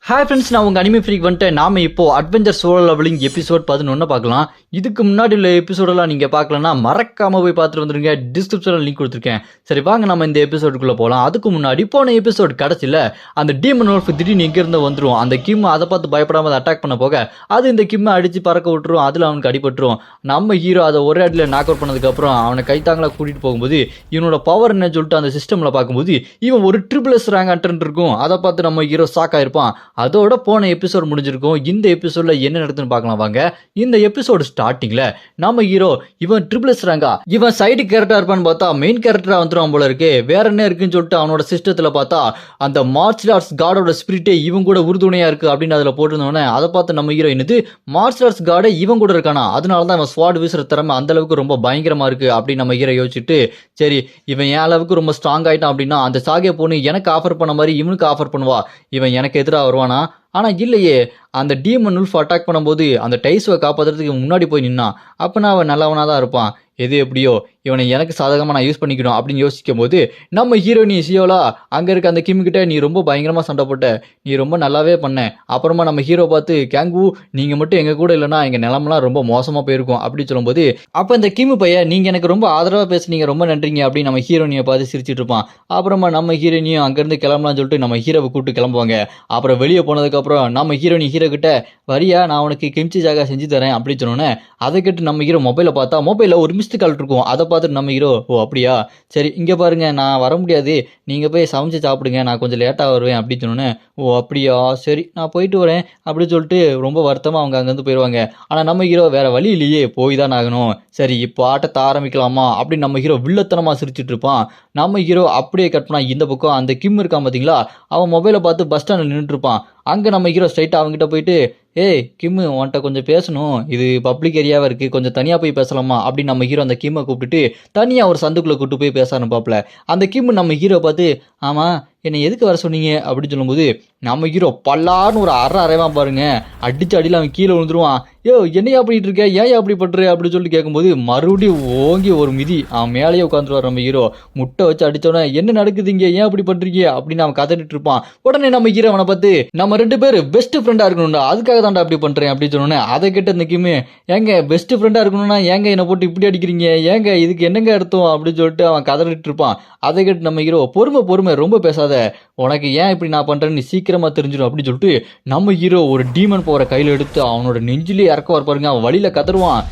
Hi friends, நான் உங்கள் anime freak வந்துட்டு நாம இப்போ அட்வென்ச்சர் சோலோ லெவலிங் எபிசோட் 11 பார்க்கலாம். இதுக்கு முன்னாடி உள்ள எபிசோடெல்லாம் நீங்கள் பார்க்கலன்னா மறக்காமல் போய் பார்த்துட்டு வந்துருங்க. டிஸ்கிரிப்ஷனில் லிங்க் கொடுத்துருக்கேன். சரி வாங்க நம்ம இந்த எபிசோடுக்குள்ளே போகலாம். அதுக்கு முன்னாடி போன எபிசோட் கடைசியில் அந்த டீமன் wolf திடீர்னு எங்கேருந்து வந்துடும். அந்த கிம் அதை பார்த்து பயப்படாமல் அட்டாக் பண்ண போக அது இந்த கிம்மை அடித்து பறக்க விட்டுரும். அதில் அவனுக்கு அடிபட்டுரும். நம்ம ஹீரோ அதை ஒரே அடியில் நாக் அவுட் பண்ணதுக்கப்புறம் அவனை கைத்தாங்களாக கூட்டிகிட்டு போகும்போது இவனோட பவர் என்ன சொல்லிட்டு அந்த சிஸ்டமில் பார்க்கும்போது இவன் ஒரு ட்ரிபிள்எஸ் ரேங்க் அட்டன் இருக்கும். அதை பார்த்து நம்ம ஹீரோ ஷாக் ஆயிருப்பான். அதோட போன எபிசோட் முடிஞ்சிருக்கும். இந்த எபிசோட்ல என்ன நடக்குதுன்னு பார்க்கலாம் வாங்க. இந்த எபிசோட் ஸ்டார்டிங்ல நம்ம ஹீரோ இவன் ட்ரிபிள்எஸ் ரேங்கா இவன் சைடு கேரக்டரா இருப்பான்னு பார்த்தா மெயின் கேரக்டரா வந்துடும் போல இருக்கு. வேற என்ன இருக்குன்னு சொல்லிட்டு அவனோட சிஸ்டத்துல பார்த்தா அந்த மார்ஷல் ஆர்ட்ஸ் காடோட ஸ்பிரிட்டே இவன் கூட உறுதுணையா இருக்கு அப்படின்னு அதுல போட்டிருந்தோன்னே அதை பார்த்து நம்ம ஹீரோ என்னது மார்ஷல் ஆர்ட்ஸ் காடை இவன் கூட இருக்கானா, அதனாலதான் இவன் ஸ்வாட் வீசுற திறமை அந்த அளவுக்கு ரொம்ப பயங்கரமா இருக்கு அப்படின்னு நம்ம ஹீரோ யோசிச்சுட்டு சரி இவன் என் அளவுக்கு ரொம்ப ஸ்ட்ராங் ஆயிட்டான் அப்படின்னா அந்த சாகே பொண்ணு எனக்கு ஆஃபர் பண்ண மாதிரி இவனுக்கு ஆஃபர் பண்ணுவா. இவன் எனக்கு எதிராக வருவானா? ஆனா இல்லையே, அந்த டீமன் wolf அட்டாக் பண்ணும்போது அந்த டைஸ்வை காப்பாற்றுறதுக்கு முன்னாடி போய் நின்னான். அப்பனா அவன் நல்லவனா தான் இருப்பான். எது எப்படியோ இவனை எனக்கு சாதகமாக நான் யூஸ் பண்ணிக்கணும் அப்படின்னு யோசிக்கும் போது நம்ம ஹீரோனி சியோலா அங்கே இருக்க அந்த கிம் கிட்ட நீ ரொம்ப பயங்கரமாக சண்டை போட்ட, நீ ரொம்ப நல்லாவே பண்ண. அப்புறமா நம்ம ஹீரோ பார்த்து கேங்கு நீங்கள் மட்டும் எங்கள் கூட இல்லைன்னா எங்கள் நிலமெல்லாம் ரொம்ப மோசமாக போயிருக்கும் அப்படின்னு சொல்லும்போது அப்போ இந்த கிம் பையன் நீங்கள் எனக்கு ரொம்ப ஆதரவாக பேசுனீங்க, ரொம்ப நன்றிங்க அப்படின்னு நம்ம ஹீரோனியை பார்த்து சிரிச்சிட்டு இருப்பான். அப்புறமா நம்ம ஹீரோனியும் அங்கேருந்து கிளம்பலாம்னு சொல்லிட்டு நம்ம ஹீரோவை கூப்பிட்டு கிளம்புவாங்க. அப்புறம் வெளியே போனதுக்கப்புறம் நம்ம ஹீரோனி ஹீரோ கிட்ட வரியா நான் உனக்கு கிம்ச்சி ஜாகா செஞ்சு தரேன் அப்படின்னு சொன்னோன்னே அதை கேட்டு நம்ம ஹீரோ மொபைலை பார்த்தா மொபைலில் ஒரு மிஸ்டு கால் இருக்கும். அதை பார்த்துட்டு நம்ம ஹீரோ ஓ அப்படியா சரி இங்கே பாருங்க நான் வர முடியாது, நீங்கள் போய் சமைச்சு சாப்பிடுங்க, நான் கொஞ்சம் லேட்டாக வருவேன் அப்படின்னு சொன்னோன்னே ஓ அப்படியா சரி நான் போயிட்டு வரேன் அப்படின்னு சொல்லிட்டு ரொம்ப வருத்தமாக அவங்க அங்கேருந்து போயிடுவாங்க. ஆனால் நம்ம ஹீரோ வேற வழி இல்லையே போய் தான் ஆகணும். சரி இப்போ ஆட்டத்தை ஆரம்பிக்கலாமா அப்படின்னு நம்ம ஹீரோ வில்லத்தனமாக சிரிச்சிட்டு இருப்பான். நம்ம ஹீரோ அப்படியே கட் பண்ணா இந்த பக்கம் அந்த கிம் இருக்கான் பார்த்தீங்களா, அவன் மொபைலை பார்த்து பஸ் ஸ்டாண்டில் நின்றுட்டு இருப்பான். அங்கே நம்ம ஹீரோ ஸ்ட்ரைட்டாக அவங்ககிட்ட போயிட்டு ஏய் கிம்மு உன்கிட்ட கொஞ்சம் பேசணும், இது பப்ளிக் ஏரியாவாக இருக்குது, கொஞ்சம் தனியாக போய் பேசலாமா அப்படின்னு நம்ம ஹீரோ அந்த கிம்மை கூப்பிட்டுட்டு தனியாக ஒரு சந்துக்குள்ளே கூப்பிட்டு போய் பேச ஆரம்பிப்பாப்ல. அந்த கிம்மு நம்ம ஹீரோ பார்த்து ஆமாம் என்னை எதுக்கு வர சொன்னீங்க அப்படின்னு சொல்லும்போது நம்ம ஹீரோ பல்லார்னு ஒரு அரைவான் பாருங்க, அடிச்சு அடியில் அவன் கீழே விழுந்துருவான். யோ என்னையா பண்ணிட்டு இருக்க, ஏன் அப்படி பண்ற அப்படின்னு சொல்லிட்டு கேட்கும்போது மறுபடியும் ஓங்கி ஒரு மிதி அவன் மேலேயே உட்காந்துருவார். நம்ம ஹீரோ முட்டை வச்சு அடிச்சோடனே என்ன நடக்குதுங்க, ஏன் அப்படி பண்றீங்க அப்படின்னு அவன் கதறிட்டு இருப்பான். உடனே நம்ம ஹீரோ அவனை பார்த்து நம்ம ரெண்டு பேர் பெஸ்ட் ஃப்ரெண்டா இருக்கணும்டா, அதுக்காக தான்டா அப்படி பண்றேன் அப்படின்னு சொன்னோன்னே அதை கேட்ட இந்த கிம்மு ஏங்க பெஸ்ட் ஃப்ரெண்டா இருக்கணும்னா ஏங்க என்னை போட்டு இப்படி அடிக்கிறீங்க, ஏங்க இதுக்கு என்னங்க அர்த்தம் அப்படின்னு சொல்லிட்டு அவன் கதறிட்டு இருப்பான். அதை கேட்டு நம்ம ஹீரோ பொறுமை ரொம்ப பேசாத, உனக்கு ஏன் இப்படி நான் பண்றேன்னு சீக்கிரமா தெரிஞ்சிடும் அப்படின்னு சொல்லிட்டு நம்ம ஹீரோ ஒரு டீமன் பவரை கையில் எடுத்து அவனோட நெஞ்சிலே இறக்க பாருங்க. அவன் வழியில கதறுவான்.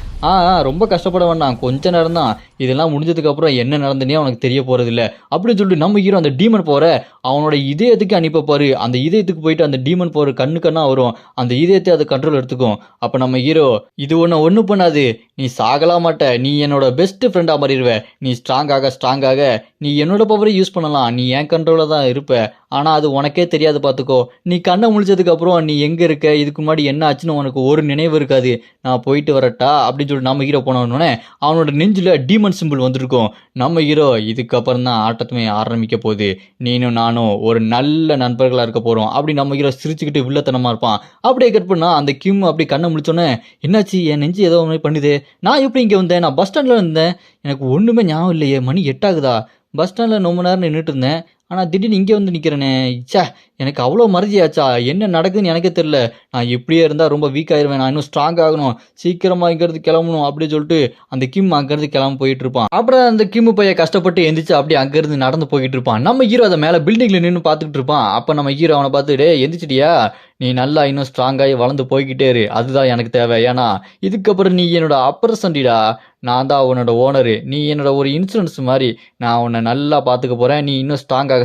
ரொம்ப கஷ்டப்பட வேண்டாம், கொஞ்ச நேரம் தான், இதெல்லாம் முடிஞ்சதுக்கு அப்புறம் என்ன நடந்துனே அவனுக்கு தெரிய போறது இல்லை அப்படின்னு சொல்லிட்டு நம்ம ஹீரோ அந்த டீமன் போற அவனோட இதயத்துக்கு அனுப்பப்பாரு. அந்த இதயத்துக்கு போயிட்டு அந்த டீமன் போற கண்ணா வரும், அந்த இதயத்தை அது கண்ட்ரோல் எடுத்துக்கும். அப்ப நம்ம ஹீரோ இது ஒண்ணு பண்ணாது, நீ சாகலாம் மாட்ட, நீ என்னோட பெஸ்ட் ஃப்ரெண்டா மாறிடுவ, நீ ஸ்ட்ராங்காக நீ என்னோட பவரை யூஸ் பண்ணலாம், நீ என் கண்ட்ரோல தான் இருப்ப, ஆனா அது உனக்கே தெரியாது பார்த்துக்கோ. நீ கண்ணை முழிச்சதுக்கு அப்புறம் நீ எங்க இருக்க, இதுக்கு முன்னாடி என்ன ஆச்சுன்னு உனக்கு ஒரு நினைவு இருக்காது, நான் போயிட்டு வரட்டா அப்படின்னு சொல்லிட்டு நம்ம ஹீரோ போனோடனே அவனோட நெஞ்சில் டீமன் சிம்பிள் வந்திருக்கும். நம்ம ஹீரோ இதுக்கப்புறம் தான் ஆட்டத்துமே ஆரம்பிக்க போகுது, நீனும் நானும் ஒரு நல்ல நண்பர்களா இருக்க போறோம் அப்படி நம்ம ஹீரோ சிரிச்சுக்கிட்டு வில்லத்தனமா இருப்பான். அப்படியே கட் பண்ணா அந்த கிம் அப்படி கண்ணை முடிச்சோன்னே என்னாச்சு என் நெஞ்சு ஏதோ ஒன்று பண்ணுது, நான் எப்படி இங்கே வந்தேன், நான் பஸ் ஸ்டாண்டில் இருந்தேன், எனக்கு ஒன்றுமே ஞாபகம் இல்லையே, மணி 8 ஆகுதா, பஸ் ஸ்டாண்டில் ரொம்ப நேரம் நின்றுட்டு இருந்தேன், ஆனால் திடீர்னு இங்கே வந்து நிற்கிறேனே, இச்சா எனக்கு அவ்வளோ மறதியாச்சா, என்ன நடக்குதுன்னு எனக்கே தெரில, நான் இப்படியே இருந்தால் ரொம்ப வீக் ஆயிடுவேன், நான் இன்னும் ஸ்ட்ராங் ஆகணும், சீக்கிரமாக இங்கேருந்து கிளம்பணும் அப்படின்னு சொல்லிட்டு அந்த கிம் அங்கேருந்து கிளம்ப போயிட்டு இருப்பான். அப்புறம் அந்த கிம்மு பையன் கஷ்டப்பட்டு எந்திரிச்சு அப்படியே அங்கேருந்து நடந்து போய்கிட்டு இருப்பான். நம்ம ஹீரோ அதை மேலே பில்டிங்கில் நின்று பார்த்துக்கிட்டு இருப்பான். அப்போ நம்ம ஹீரோ அவனை பார்த்து டே எந்திரிச்சிட்டியா, நீ நல்லா இன்னும் ஸ்ட்ராங்காகி வளர்ந்து போய்கிட்டே இரு, அதுதான் எனக்கு தேவை, ஏன்னா இதுக்கப்புறம் நீ என்னோட அப்பர் சண்டிடா, நான் தான் உன்னோட ஓனரு, நீ என்னோட ஒரு இன்சூரன்ஸ் மாதிரி, நான் உன்னை நல்லா பார்த்துக்க போகிறேன், நீ இன்னும் ஸ்ட்ராங்காக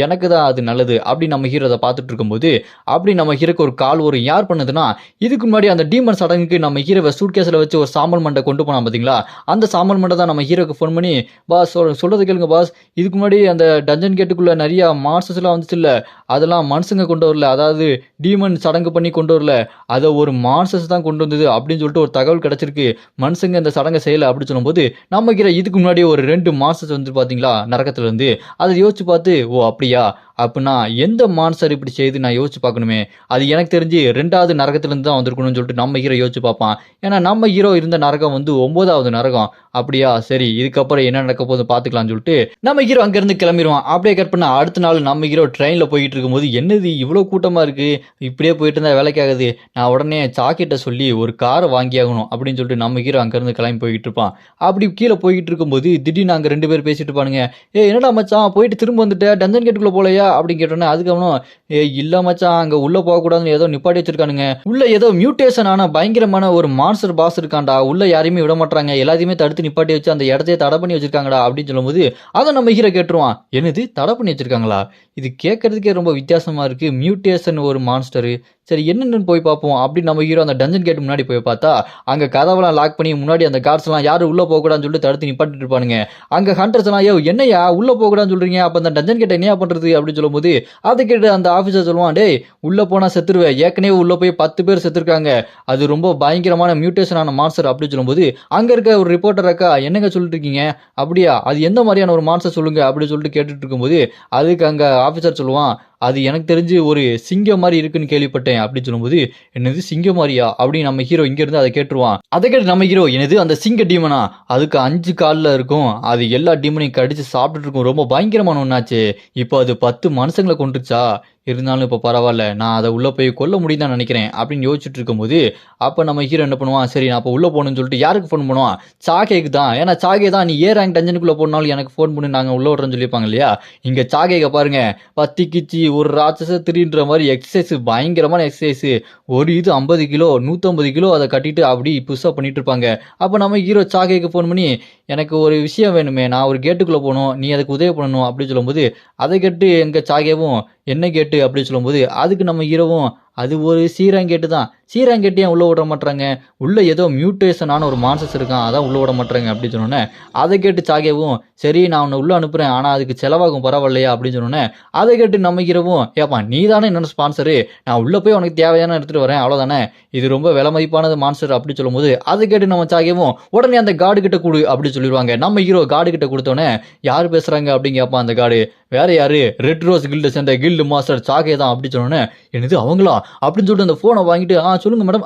எனக்கு தான் அது நல்லது அப்படின்னு நம்ம ஹீரோ அதை பார்த்துட்டு இருக்கும்போது அப்படி நம்ம ஹீரோக்கு ஒரு கால் வரும். யார் பண்ணதுன்னா இதுக்கு முன்னாடி அந்த டீமன் சடங்குக்கு நம்ம ஹீரோவை சூட்கேஸில் வச்சு ஒரு சாம்பல் மண்டை கொண்டு போனான் பார்த்தீங்களா, அந்த சாம்பல் மண்டை தான் நம்ம ஹீரோக்கு ஃபோன் பண்ணி பாஸ் சொல்கிறது கேளுங்க பாஸ், இதுக்கு முன்னாடி அந்த டஞ்சன் கேட்டுக்குள்ளே நிறையா மான்ஸ்டர்ஸ்லாம் வந்துச்சு இல்லை, அதெல்லாம் மனுஷங்க கொண்டு வரல, அதாவது டீமன் சடங்கு பண்ணி கொண்டு வரல, அதை ஒரு மான்ஸ்டர்ஸ் தான் கொண்டு வந்தது அப்படின்னு சொல்லிட்டு ஒரு தகவல் கிடைச்சிருக்கு, மனுஷங்க இந்த சடங்கை செய்யலை அப்படின்னு சொல்லும்போது நம்ம ஹீரோ இதுக்கு முன்னாடி ஒரு 2 மான்ஸ்டர்ஸ் வந்து பார்த்தீங்களா நரகத்துல இருந்து, அதை யோசிச்சு பார்த்து ஓ அப்படியா அப்படின்னா எந்த மான்ஸ்டர் இப்படி செய்து நான் யோசிச்சு பார்க்கணுமே. அது எனக்கு தெரிஞ்சு 2வது நரகத்திலிருந்து தான் வந்திருக்கணும்னு சொல்லிட்டு நம்ம ஹீரோ யோசிச்சு பார்ப்பான். ஏன்னா நம்ம ஹீரோ இருந்த நரகம் வந்து 9வது நரகம். அப்படியா, சரி இதுக்கப்புறம் என்ன நடக்க போகுது பார்த்துக்கலாம்னு சொல்லிட்டு நம்ம ஹீரோ அங்கேருந்து கிளம்பிடுவான். அப்படியே கட் பண்ண அடுத்த நாள் நம்ம ஹீரோ ட்ரெயினில் போயிட்டு இருக்கும்போது, என்னது இவ்வளோ கூட்டமாக இருக்கு, இப்படியே போயிட்டு இருந்தால் வேலைக்காகுது, நான் உடனே சாக்கிட்ட சொல்லி ஒரு காரை வாங்கியாகணும் அப்படின்னு சொல்லிட்டு நம்ம ஹீரோ அங்கேருந்து கிளம்பி போயிட்டு இருப்பான். அப்படி கீழே போயிட்டு இருக்கும்போது திடீர்னு அங்கே 2 பேர் பேசிட்டு இருப்பானுங்க. என்னடா மச்சான் போயிட்டு திரும்ப வந்துட்ட, டஞ்சன் கேட்டுக்குள்ளே போலையா அப்படின்னு கேட்டோன்னே, அதுக்கப்புறம் இல்லை மச்சான் அங்கே உள்ளே போகக்கூடாதுன்னு ஏதோ நிப்பாட்டி வச்சிருக்கானுங்க, உள்ள ஏதோ மியூட்டேஷன் ஆன பயங்கரமான ஒரு மான்ஸ்டர் பாஸ் இருக்கான்டா, உள்ள யாரையுமே விட மாட்டாங்க, எல்லாத்தையுமே தடுத்து நிப்பாட்டி வச்சு அந்த இடத்தையே தடை பண்ணி வச்சிருக்காங்கடா அப்படின்னு சொல்லும்போது, அதை நம்ம ஹீரோ கேட்டுருவான். என்னது தடை பண்ணி வச்சிருக்காங்களா, இது கேட்கறதுக்கே ரொம்ப வித்தியாசமா இருக்கு, மியூட்டேஷன் ஒரு மான்ஸ்டரு, சரி என்னன்னு போய் பார்ப்போம் அப்படின்னு நம்ம ஹீரோ அந்த டஞ்சன் கேட் முன்னாடி போய் பார்த்தா, அங்க கதவெல்லாம் லாக் பண்ணி முன்னாடி அந்த கார்ட்ஸ் எல்லாம் யாரும் உள்ள போகக்கூடாதுன்னு சொல்லிட்டு தடுத்து நிப்பாட்டிட்டு இருப்பானுங்க. அங்க ஹண்டர்ஸ் எல்லாம், ஏ என்னையா உள்ள போகக்கூடாதுன்னு சொல்றீங்க, அப்ப அந்த டஞ்சன் கேட்டை என்ன பண்றது அப்படின்னு சொல்லும்போது, அதை கேட்டு அந்த ஆபீசர் சொல்லுவான், டேய் உள்ள போனா செத்துருவேன், ஏற்கனவே உள்ள போய் 10 பேர் செத்துருக்காங்க, அது ரொம்ப பயங்கரமான மியூட்டேஷன் ஆன மான்ஸ்டர் அப்படின்னு சொல்லும்போது, அங்க இருக்க ஒரு ரிப்போர்ட்டர் அக்கா, என்னங்க சொல்லிட்டு இருக்கீங்க, அப்படியா அது எந்த மாதிரியான ஒரு மான்ஸ்டர் சொல்லுங்க அப்படின்னு சொல்லிட்டு கேட்டுட்டு இருக்கும்போது, அதுக்கு அங்க ஆபீசர் சொல்லுவான், அது எனக்கு தெரிஞ்சு ஒரு சிங்கம் மாதிரி இருக்குன்னு கேள்விப்பட்டேன் அப்படின்னு சொல்லும்போது, என்னது சிங்கம் மாதிரியா அப்படின்னு நம்ம ஹீரோ இங்க இருந்து அதை கேட்டுருவான். அதை கேட்டு நம்ம ஹீரோ, என்னது அந்த சிங்க டீமனா, அதுக்கு 5 கால்ல இருக்கும், அது எல்லா டீமனையும் கடிச்சு சாப்பிட்டுட்டு இருக்கும், ரொம்ப பயங்கரமான ஒன்னாச்சு, இப்போ அது 10 மனுஷங்களை கொண்டுருச்சா, இருந்தாலும் இப்போ பரவாயில்ல, நான் அதை உள்ளே போய் கொல்ல முடியும் தான் நினைக்கிறேன் அப்படின்னு யோசிச்சுட்டு இருக்கும்போது, அப்போ நம்ம ஹீரோ என்ன பண்ணுவான், சரி நான் அப்போ உள்ளே போகணும்னு சொல்லிட்டு யாருக்கு ஃபோன் பண்ணுவான், சாகேக்கு தான். ஏன்னா சாகே தான் நீ ஏ ரேங்க் டஞ்சனுக்குள்ளே போனாலும் எனக்கு ஃபோன் பண்ணி நாங்கள் உள்ளே விட்றோன்னு சொல்லியிருப்பாங்க இல்லையா. இங்கே சாகேக்க பாருங்க, பத்தி கிச்சி ஒரு ராட்சச திரின்ற மாதிரி எக்ஸசைஸ், பயங்கரமான எக்ஸசைஸ், ஒரு இது 50 கிலோ 150 கிலோ அதை கட்டிட்டு அப்படி புதுசாக பண்ணிட்டு இருப்பாங்க. அப்போ நம்ம ஹீரோ சாகேக்கு ஃபோன் பண்ணி, எனக்கு ஒரு விஷயம் வேணுமே, நான் ஒரு கேட்டுக்குள்ளே போகணும், நீ அதுக்கு உதவி பண்ணணும் அப்படின்னு சொல்லும்போது, அதை கேட்டு எங்கள் சாகேவும் என்ன கேட்டு அப்படின்னு சொல்லும்போது, அதுக்கு நம்ம ஹீரோவும், அது ஒரு சீராங்கேட்டு தான், சீராங்கேட்டு ஏன் உள்ள விட மாட்டாங்க, உள்ள ஏதோ மியூட்டேஷனான ஒரு மான்சஸ் இருக்கான், அதான் உள்ள விட மாட்டாங்க அப்படின்னு சொன்னோன்னே, அதை கேட்டு சாகேவும், சரி நான் உன்னை உள்ள அனுப்புறேன், ஆனால் அதுக்கு செலவாகும் பரவாயில்லையா அப்படின்னு சொன்னோன்னே, அதை கேட்டு நம்ம ஹீரோவும், ஏப்பா நீ தானே என்னோட ஸ்பான்சரு, நான் உள்ள போய் உனக்கு தேவையான எடுத்துட்டு வரேன் அவ்வளோதானே, இது ரொம்ப விலை மதிப்பானது மான்ஸ்டர் அப்படி சொல்லும்போது, அதை கேட்டு நம்ம சாகேவும், உடனே அந்த கார்டு கிட்ட கொடு அப்படின்னு சொல்லிடுவாங்க. நம்ம ஹீரோ கார்டு கிட்ட கொடுத்தோன்னே, யார் பேசுறாங்க அப்படின்னு கேட்பான் அந்த கார்டு, வேற யாரு, ரெட் ரோஸ் கில்டை சேர்ந்த கில்டு மாஸ்டர் சாகே தான் அப்படி சொன்னோன்னே, என்னது அவங்களா அப்படின்னு சொல்லிட்டு அந்த ஃபோனை வாங்கிட்டு, சொல்லுங்க மேடம்,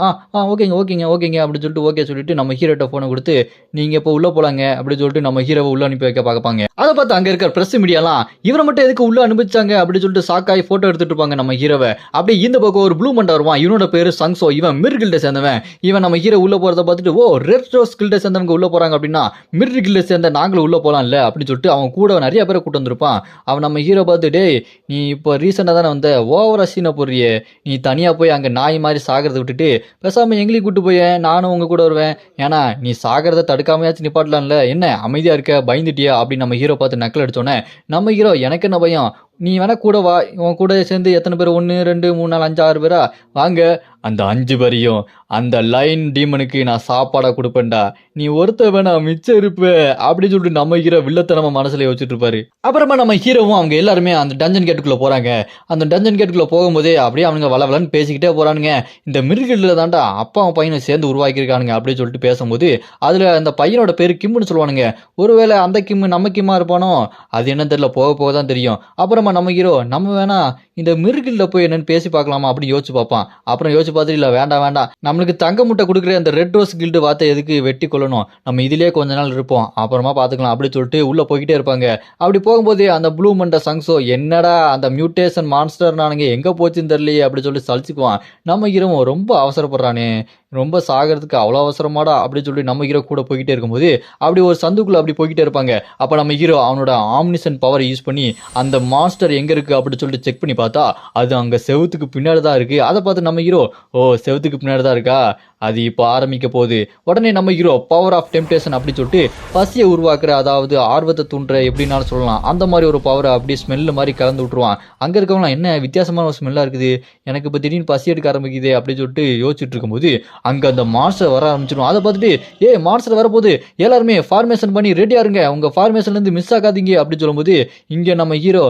ஓகேங்க ஓகேங்க ஓகேங்க அப்படின்னு சொல்லிட்டு ஓகே சொல்லிட்டு நம்ம ஹீரோட்ட ஃபோனை கொடுத்து, நீங்கள் இப்போ உள்ளே போகலாங்க அப்படின்னு சொல்லிட்டு நம்ம ஹீரோவை உள்ள அனுப்பி வைக்க பார்ப்பாங்க. அதை பார்த்து அங்கே இருக்கிற பிரஸ் மீடியாலாம், இவரை மட்டும் எதுக்கு உள்ள அனுப்பிச்சாங்க அப்படின்னு சொல்லிட்டு சாக்காய் ஃபோட்டோ எடுத்துட்டு இருப்பாங்க நம்ம ஹீரோவை. அப்படியே இந்த பக்கம் ஒரு ப்ளூ மண்டா வருவான், இவனோட பேரு சங்ஸோ, இவன் மிர் கில்டை சேர்ந்தவன். இவன் நம்ம ஹீரோ உள்ள போகிறத பார்த்துட்டு, ஓ ரெட் ரோஸ் கில்டை சேர்ந்தவங்க உள்ள போகிறாங்க அப்படின்னா மிர் கில்டை சேர்ந்த நாங்களும் உள்ள போகலாம்ல அப்படின்னு சொல்லிட்டு அவன் கூட நிறைய பேரை கூட்டு வந்திருப்பான். அவன் நம்ம ஹீரோ பார்த்து, டேய் நீ இப்போ ரீசெண்டாக தானே வந்த, ஓவரா சீனை போடுறியே, நீ தனியாக போய் அங்கே நாய் மாதிரி சாகிறத விட்டுட்டு பேசாமல் எங்களையும் கூட்டு போய் நானும் உங்க கூட வருவேன், ஏன்னா நீ சாகிறத தடுக்காமையாச்சும் நிப்பாட்டலாம்ல, என்ன அமைதியாக இருக்க, பயந்துட்டியா அப்படின்னு நம்ம ஹீரோ பார்த்து நக்கல் அடிச்சோன்னே, நம்ம ஹீரோ எனக்கு என்ன பயம், நீ வேணா கூட வா, உன் கூட சேர்ந்து எத்தனை பேர், 1 2 3 4 5 6 பேரா வாங்க, அந்த 5 பேரையும் அந்த லைன் டீமனுக்கு நான் சாப்பாடா கொடுப்பேன்டா, நீ ஒருத்த வேணா மிச்சம் இருப்ப அப்படின்னு சொல்லிட்டு நம்ம ஹீரோ வில்லத்தனமா மனசுல வச்சுட்டு இருப்பாரு. அப்புறமா நம்ம ஹீரோவும் அவங்க எல்லாருமே அந்த டஞ்சன் கேட்டுக்குள்ள போறாங்க. அந்த டஞ்சன் கேட்டுக்குள்ள போகும்போதே அப்படியே அவனுங்க வளவலன்னு பேசிக்கிட்டே போறானுங்க. இந்த மிருகில் தாண்டா அப்பாவும் பையனும் சேர்ந்து உருவாக்கியிருக்கானுங்க அப்படின்னு சொல்லிட்டு பேசும்போது, அதுல அந்த பையனோட பேரு கிம்னு சொல்லுவானுங்க. ஒருவேளை அந்த கிம் நம்ம கிம்மா இருப்பானோ, அது என்ன தெரியல, போக போக தான் தெரியும். அப்புறமா நம்ம ஹீரோ, நம்ம வேணா இந்த மிருகில்ல போய் என்னன்னு பேசி பார்க்கலாமா அப்படின்னு யோசிச்சு பார்ப்பான். அப்புறம் யோசிச்சு பார்த்துட்டு, இல்லை வேண்டாம் வேண்டாம், நம்மளுக்கு தங்க முட்டை கொடுக்குற அந்த ரெட் ரோஸ் கில்டு வார்த்தை எதுக்கு வெட்டி கொள்ளணும், நம்ம இதிலே கொஞ்ச நாள் இருப்போம், அப்புறமா பார்த்துக்கலாம் அப்படின்னு சொல்லிட்டு உள்ள போய்கிட்டே இருப்பாங்க. அப்படி போகும்போது அந்த ப்ளூ மண்ட சங்ஸோ, என்னடா அந்த மியூட்டேஷன் மான்ஸ்டர் நானுங்க எங்க போச்சுன்னு தெரியலையே அப்படின்னு சொல்லி சலிச்சுக்குவான். நம்ம ஹீரோவும் ரொம்ப அவசரப்படுறானே, ரொம்ப சாகிறதுக்கு அவ்வளோ அவசரமாடா அப்படின்னு சொல்லி நம்ம ஹீரோ கூட போய்கிட்டே இருக்கும்போது, அப்படி ஒரு சந்துக்குள்ள அப்படி போய்கிட்டே இருப்பாங்க. அப்போ நம்ம ஹீரோ அவனோட ஆம்னிசன் பவரை யூஸ் பண்ணி அந்த மான்ஸ்டர் எங்க இருக்கு அப்படின்னு சொல்லிட்டு செக் பண்ணி பார்த்தா, அது அங்க செவுத்துக்கு பின்னாடி தான் இருக்கு. அதை பார்த்து நம்ம ஹீரோ, ஓ செவுத்துக்கு பின்னாடி தான் இருக்கா, அது இப்போ ஆரம்பிக்க போகுது. உடனே நம்ம ஹீரோ பவர் ஆஃப் டெம்டேஷன் அப்படி சொல்லிட்டு பசியை உருவாக்குற, அதாவது ஆர்வத்தை தூண்டுற எப்படின்னாலும் சொல்லலாம், அந்த மாதிரி ஒரு பவரை அப்படியே ஸ்மெல்லு மாதிரி கலந்து விட்டுருவான். அங்கே இருக்கவங்களாம், என்ன வித்தியாசமான ஒரு ஸ்மெல்லாக இருக்குது, எனக்கு இப்போ திடீர்னு பசி எடுக்க ஆரம்பிக்குது அப்படின்னு சொல்லிட்டு யோசிச்சுட்டு இருக்கும்போது, அங்கே அந்த மான்ஸ்டர் வர ஆரம்பிச்சிடும். அதை பார்த்துட்டு, மான்ஸ்டர் வரப்போகுது, எல்லாருமே ஃபார்மேஷன் பண்ணி ரெடியா இருங்க, உங்க ஃபார்மேஷன்லேருந்து மிஸ் ஆகாதீங்க அப்படின்னு சொல்லும்போது, இங்கே நம்ம ஹீரோ,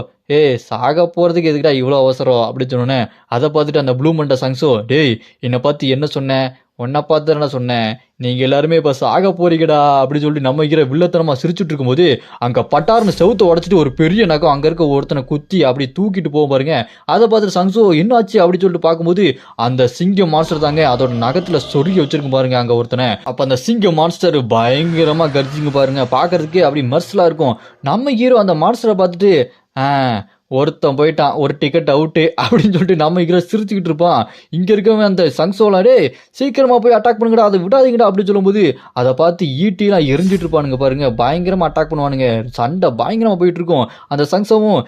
சாக போகிறதுக்கு எதுக்குடா இவ்வளோ அவசரம் அப்படின்னு சொன்னோன்னே, அதை பார்த்துட்டு அந்த ப்ளூ மண்ட சங்ஸோ, டேய் என்னை பார்த்து என்ன சொன்னேன், உன்னை பார்த்து நான் சொன்னேன், நீங்க எல்லாருமே இப்ப சாக போறீங்கடா அப்படின்னு சொல்லிட்டு நம்ம ஹீரோ வில்லத்தனமா சிரிச்சுட்டு இருக்கும்போது அங்க பட்டார்னு செவுத்த உடைச்சிட்டு ஒரு பெரிய நகம் அங்க இருக்க ஒருத்தனை குத்தி அப்படி தூக்கிட்டு போக பாருங்க. அதை பார்த்துட்டு சங்சோ என்னாச்சு அப்படின்னு சொல்லிட்டு பார்க்கும்போது அந்த சிங்கம் மான்ஸ்டர் தாங்க அதோட நகத்துல சொருகி வச்சிருக்கும் பாருங்க அங்க ஒருத்தனை. அப்ப அந்த சிங்கம் மான்ஸ்டர் பயங்கரமா கர்ஜிங்க பாருங்க, பாக்குறதுக்கே அப்படி மர்சலா இருக்கும். நம்ம ஹீரோ அந்த மான்ஸ்டரை பார்த்துட்டு ஒருத்தன் போயிட்டான், ஒரு டிக்கெட் அவுட்டு அப்படின்னு சொல்லிட்டு நம்ம ஹீரோ சிரிச்சுக்கிட்டு இருப்பான். இங்க இருக்கவன் அந்த சங்சோலா டே சீக்கிரமா போய் அட்டாக் பண்ணுங்கடா, அதை விடாதீங்கடா அப்படின்னு சொல்லும்போது அதை பார்த்து ஈட்டிலாம் எரிஞ்சிட்டு இருப்பானுங்க பாருங்க, பயங்கரமா அட்டாக் பண்ணுவானுங்க. சண்டை பயங்கரமா போயிட்டு இருக்கும். அந்த சங்சவும்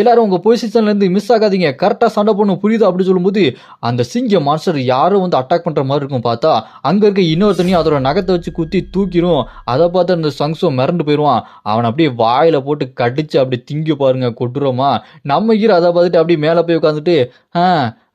எல்லாரும் உங்க பொசிஷன்ல இருந்து மிஸ் ஆகாதீங்க, கரெக்டா சண்டை பண்ணும் புரியுதா அப்படின்னு சொல்லும்போது அந்த சிங்க மான்ஸ்டர் யாரும் வந்து அட்டாக் பண்ற மாதிரி இருக்கும். பார்த்தா அங்க இருக்க இன்னொருத்தனையும் அதோட நகத்தை வச்சு குத்தி தூக்கிடும். அதை பார்த்து அந்த சங்சோ மிரண்டு போயிடுவான். அவன் அப்படியே வாயில போட்டு கடிச்சு அப்படி திங்கி பாருங்க கொட்டுறோமா. நம்ம ஹீரோ அதை பார்த்துட்டு அப்படி மேலே போய் உட்காந்துட்டு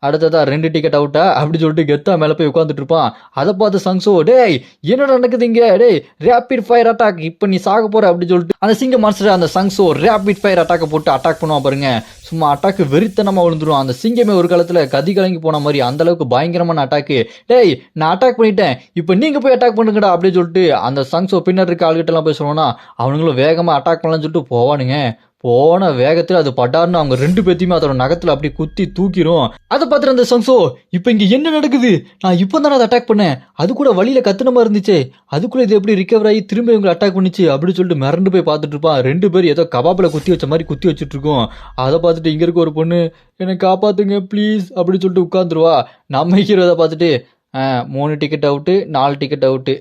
அடுத்ததா 2 டிக்கெட் அவுட்டா அப்படி சொல்லிட்டு கெத்தா மேலே போய் உட்காந்துட்டு இருப்பான். அதை பார்த்து சங்சோ டேய் என்னடா நடக்குது இங்க, டேய் ரேபிட் ஃபயர் அட்டாக், இப்போ நீ சாக போற அப்படின்னு சொல்லிட்டு அந்த சிங்க மான்ஸ்டர் அந்த சங்சோ ரேபிட் ஃபயர் அட்டாக்கை போட்டு அட்டாக் பண்ணுவான் பாருங்க. சும்மா அட்டாக்கு வெறித்தனமா விழுந்துரும். அந்த சிங்கமே ஒரு காலத்துல கதி கலங்கி போன மாதிரி அந்த அளவுக்கு பயங்கரமான அட்டாக்கு. டேய் நான் அட்டாக் பண்ணிட்டேன், இப்போ நீங்க போய் அட்டாக் பண்ணுங்கடா அப்படின்னு சொல்லிட்டு அந்த சங்சோ பின்னாடி இருக்க ஆள்கிட்ட எல்லாம் போய் சொல்லுவானா, அவனுங்களும் வேகமா அட்டாக் பண்ணலாம்னு சொல்லிட்டு போவானுங்க. போன வேகத்துல அது பட்டார்னு அவங்க 2 பேத்தையுமே அதோட நகத்துல அப்படி குத்தி தூக்கிரும். அதை பார்த்துட்டு அந்த சங்சோ இப்ப இங்க என்ன நடக்குது, நான் இப்போ தானே அதை அட்டாக் பண்ணேன், அது கூட வழியில கத்துனமா இருந்துச்சு, அதுக்குள்ள இது எப்படி ரிகவர் ஆகி திரும்ப இவங்களை அட்டாக் பண்ணிச்சு அப்படின்னு சொல்லிட்டு மிரண்டு போய் பார்த்துட்டு இருப்பான். 2 பேர் ஏதோ கபாபில குத்தி வச்ச மாதிரி குத்தி வச்சுட்டு இருக்கோம். அதை பார்த்துட்டு இங்க இருக்க ஒரு பொண்ணு என்னை காப்பாத்துங்க ப்ளீஸ் அப்படின்னு சொல்லிட்டு உட்காந்துருவா. நம்ம ஹீரோ அதை பார்த்துட்டு 3 டிக்கெட் அவுட்டு 4 டிக்கெட் அவுட்டு,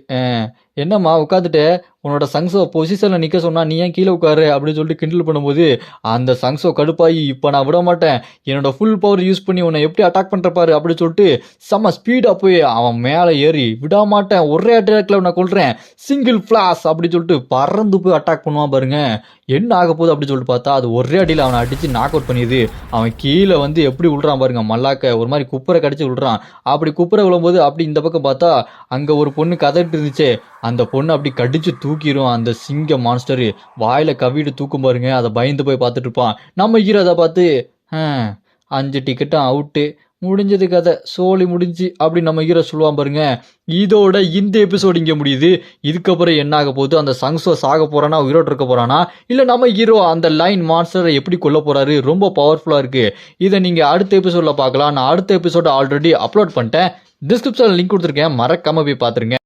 என்னம்மா உட்காந்துட்டு உன்னோட சங்ஸோ பொசிஷனில் நிற்க சொன்னா நீ ஏன் கீழே உட்காரு அப்படின்னு சொல்லிட்டு கிண்டல் பண்ணும்போது அந்த சங்ஸோ கடுப்பாகி இப்போ நான் விட மாட்டேன், என்னோட ஃபுல் பவர் யூஸ் பண்ணி உன்னை எப்படி அட்டாக் பண்ணுறப்பாரு அப்படின்னு சொல்லிட்டு செம்ம ஸ்பீடாக போய் அவன் மேலே ஏறி விட மாட்டேன், ஒரே அட்டாக்ல நான் கொள்றேன், சிங்கிள் ஃபிளாஷ் அப்படின்னு சொல்லிட்டு பறந்து போய் அட்டாக் பண்ணுவான் பாருங்க. என்ன ஆக போகுது அப்படின்னு சொல்லிட்டு பார்த்தா அது ஒரே அடியில் அவனை அடித்து நாக் அவுட் பண்ணிடுது. அவன் கீழே வந்து எப்படி விழுறான் பாருங்க, மல்லாக்க ஒரு மாதிரி குப்பரை கடிச்சு விழுறான். அப்படி குப்பரை விழும்போது அப்படி இந்த பக்கம் பார்த்தா அங்கே ஒரு பொண்ணு கதறிட்டு இருந்துச்சு, அந்த பொண்ணு அப்படி கடிச்சு தூக்கிடும் அந்த சிங்க மான்ஸ்டர், வாயில கவிட்டு தூக்கும் பாருங்க. அதை பயந்து போய் பார்த்துட்டு இருப்பான். நம்ம ஹீரோ அதை பார்த்து 5 டிக்கெட்டும் அவுட்டு, முடிஞ்சது கதை, சோழி முடிஞ்சு அப்படின்னு நம்ம ஹீரோ சொல்லுவான் பாருங்க. இதோட இந்த எபிசோடு இங்கே முடியுது. இதுக்கப்புறம் என்ன ஆக போகுது, அந்த சங்ஸோ சாக போறானா உயிரோடு இருக்க போறானா, இல்லை நம்ம ஹீரோ அந்த லைன் மான்ஸ்டரை எப்படி கொல்ல போறாரு, ரொம்ப பவர்ஃபுல்லாக இருக்கு. இதை நீங்க அடுத்த எபிசோட்ல பார்க்கலாம். நான் அடுத்த எபிசோட ஆல்ரெடி அப்லோட் பண்ணிட்டேன், டிஸ்கிரிப்ஷன்ல லிங்க் கொடுத்துருக்கேன், மறக்காம போய் பார்த்துருங்க.